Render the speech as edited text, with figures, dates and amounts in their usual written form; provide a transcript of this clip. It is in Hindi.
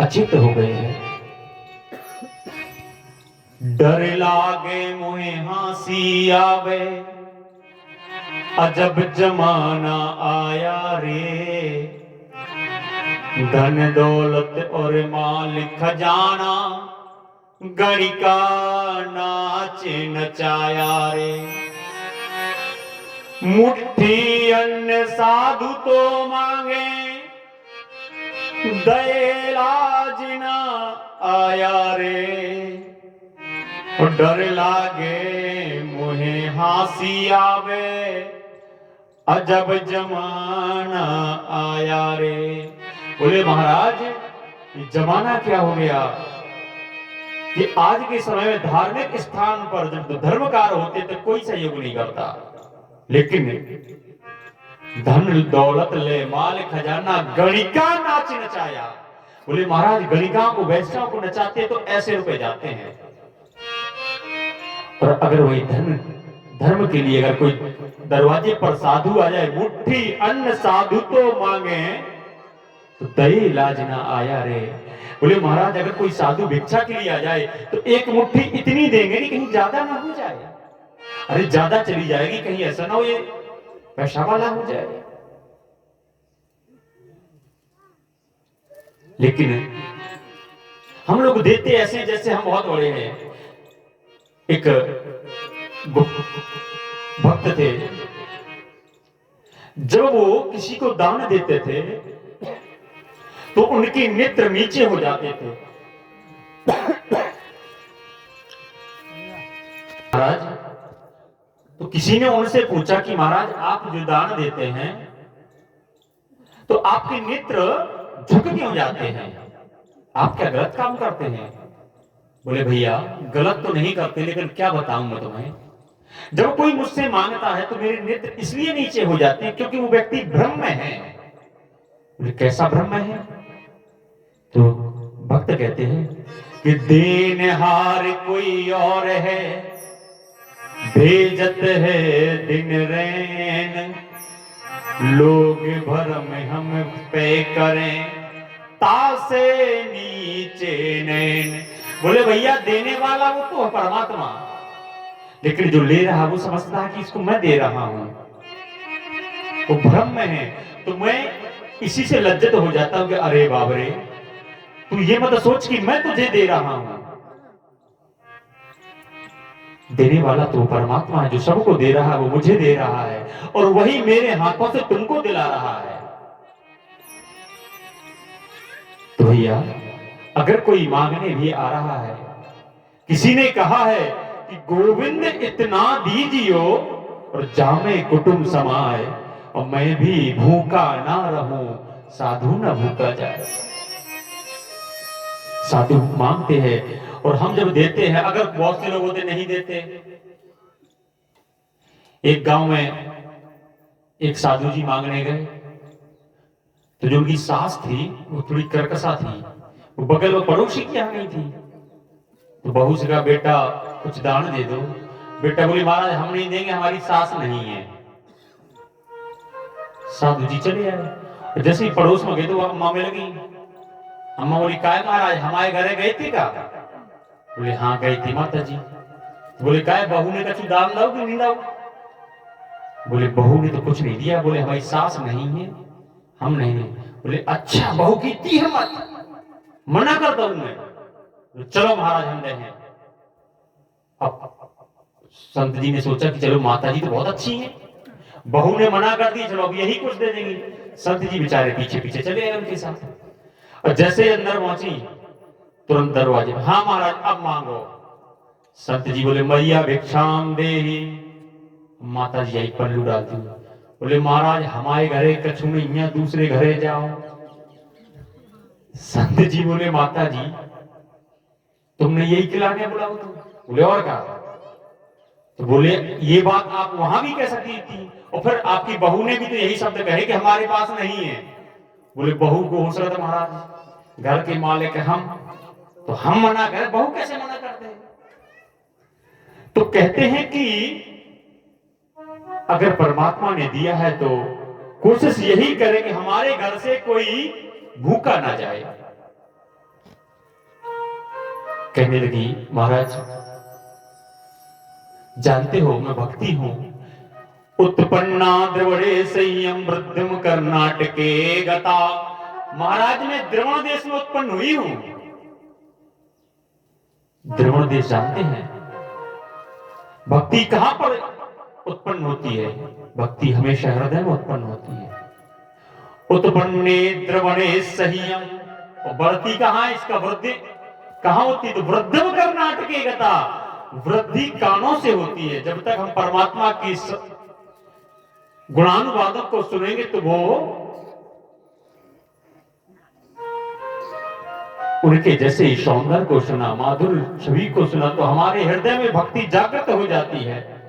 अचित हो गए हैं। डर लागे मुहे हंसी आवे, अजब जमाना आया रे। धन दौलत और माल खजाना, गणिका नाचे नचाया रे। मुट्ठी अन्न साधु तो मांगे, दयेलाज ना आया रे। और डर लागे मुहे हंसी आवे, अजब जमाना आया रे। बोले महाराज ये जमाना क्या हो गया कि आज के समय में धार्मिक स्थान पर जब धर्मकार होते तो कोई सहयोग नहीं करता, लेकिन धन दौलत ले माल खजाना गणिका नाच नचाया। बोले महाराज गणिका को वैश्याओं को नचाते तो ऐसे रुपए जाते हैं, और अगर वही धर्म के लिए अगर कोई दरवाजे पर साधु आ जाए, मुट्ठी अन्न साधु तो मांगे, तो दये लाज ना आया रे। बोले महाराज अगर कोई साधु भिक्षा के लिए आ जाए तो एक मुट्ठी इतनी देंगे नहीं कहीं ज्यादा ना हो जाए। अरे ज्यादा चली जाएगी, कहीं ऐसा ना हो ये पैसा वाला हो जाए। लेकिन हम लोग देते ऐसे जैसे हम बहुत बड़े हैं। एक भक्त थे, जब वो किसी को दान देते थे तो उनके नेत्र नीचे हो जाते थे। महाराज तो किसी ने उनसे पूछा कि महाराज आप जो दान देते हैं तो आपके नेत्र झुक क्यों जाते हैं, आप क्या गलत काम करते हैं? बोले भैया गलत तो नहीं करते, लेकिन क्या बताऊं मैं तुम्हें, जब कोई मुझसे मांगता है तो मेरे नेत्र इसलिए नीचे हो जाते हैं क्योंकि वो व्यक्ति भ्रम में है। बोले कैसा भ्रम में है? तो भक्त कहते हैं कि देनहार कोई और है, भेजत है दिन रैन, लोग भरम हम पे करें, तासे नीचे नैन। बोले भैया देने वाला वो तो परमात्मा, लेकिन जो ले रहा वो समझता है कि इसको मैं दे रहा हूं, वो भ्रम में है। तो मैं इसी से लज्जित हो जाता हूं कि अरे बाबरे तू ये मत सोच कि मैं तुझे दे रहा हूं। देने वाला तो परमात्मा है, जो सबको दे रहा है वो मुझे दे रहा है, और वही मेरे हाथों से तुमको दिला रहा है। तो भैया अगर कोई मांगने भी आ रहा है, किसी ने कहा है कि गोविंद इतना दीजियो और जामे कुटुंब समाए, और मैं भी भूखा ना रहूं साधु न भूखा जाए। साधु मांगते हैं और हम जब देते हैं, अगर बहुत से लोग होते नहीं देते। एक गांव में एक साधु जी मांगने गए, तो जो उनकी सास थी वो थोड़ी कर्कशा थी, वो बगल में पड़ोसी की आ गई थी। तो बहू से कहा बेटा कुछ दान दे दो। बेटा बोली महाराज हम नहीं देंगे, हमारी सास नहीं है। साधु जी चले आए, जैसे ही पड़ोस में गए तो वहां मामे लगी। अम्मा बोली काय महाराज हमारे घरे गए थे का? बोले हाँ गई थी माता जी। बोले काय बहू ने कछु दान दो कि नहीं दो? बोले बहू ने तो कुछ नहीं दिया। बोले हमारी सास नहीं है, हम नहीं है। बोले अच्छा बहू की इतनी हिम्मत, मना करता हूं मैं। चलो महाराज हम दे हैं। अब संत जी ने सोचा कि चलो माता जी तो बहुत अच्छी हैं, बहू ने मना कर दी, चलो अब यही कुछ दे देंगे। संत जी बेचारे पीछे पीछे चले गए उनके साथ, और जैसे अंदर पहुंची तुरंत दरवाजे, हाँ महाराज अब मांगो। संत जी बोले मैया भिक्षाम देहि। माता जी आई पल्लू डालती, बोले महाराज हमारे घरे कछु नहीं है, दूसरे घरे जाओ। संत जी बोले माता जी तुमने यही खिलाने बुलाओ तुम? बोले और क्या? तो बोले ये बात आप वहां भी कह सकती थी, और फिर आपकी बहू ने भी तो यही शब्द कहे कि हमारे पास नहीं है। बोले बहू को होश रहा महाराज, घर के मालिक हम, तो हम मना करें, बहू कैसे मना करते हैं? तो कहते हैं कि अगर परमात्मा ने दिया है तो कोशिश यही करें कि हमारे घर से कोई भूखा ना जाए। कहने लगी, महाराज जानते हो मैं भक्ति हूं। उत्पन्ना द्रवणे संयम वृद्धम कर्नाटके गता। महाराज मैं द्रवण देश में उत्पन्न हुई हूं। द्रवण देश जानते हैं? भक्ति कहां पर उत्पन्न होती है? भक्ति हमेशा हृदय में उत्पन्न होती है। उत्पन्ने द्रवणे संयम, और बढ़ती कहां, इसका वृद्धि कहां होती है? तो वृद्धम कर्नाटके गता, वृद्धि कानों से होती है। जब तक हम परमात्मा की गुणानुवादक को सुनेंगे तो वो उनके जैसे सौंदर्य को सुना, माधुर्य छवि को सुना, तो हमारे हृदय में भक्ति जागृत हो जाती है।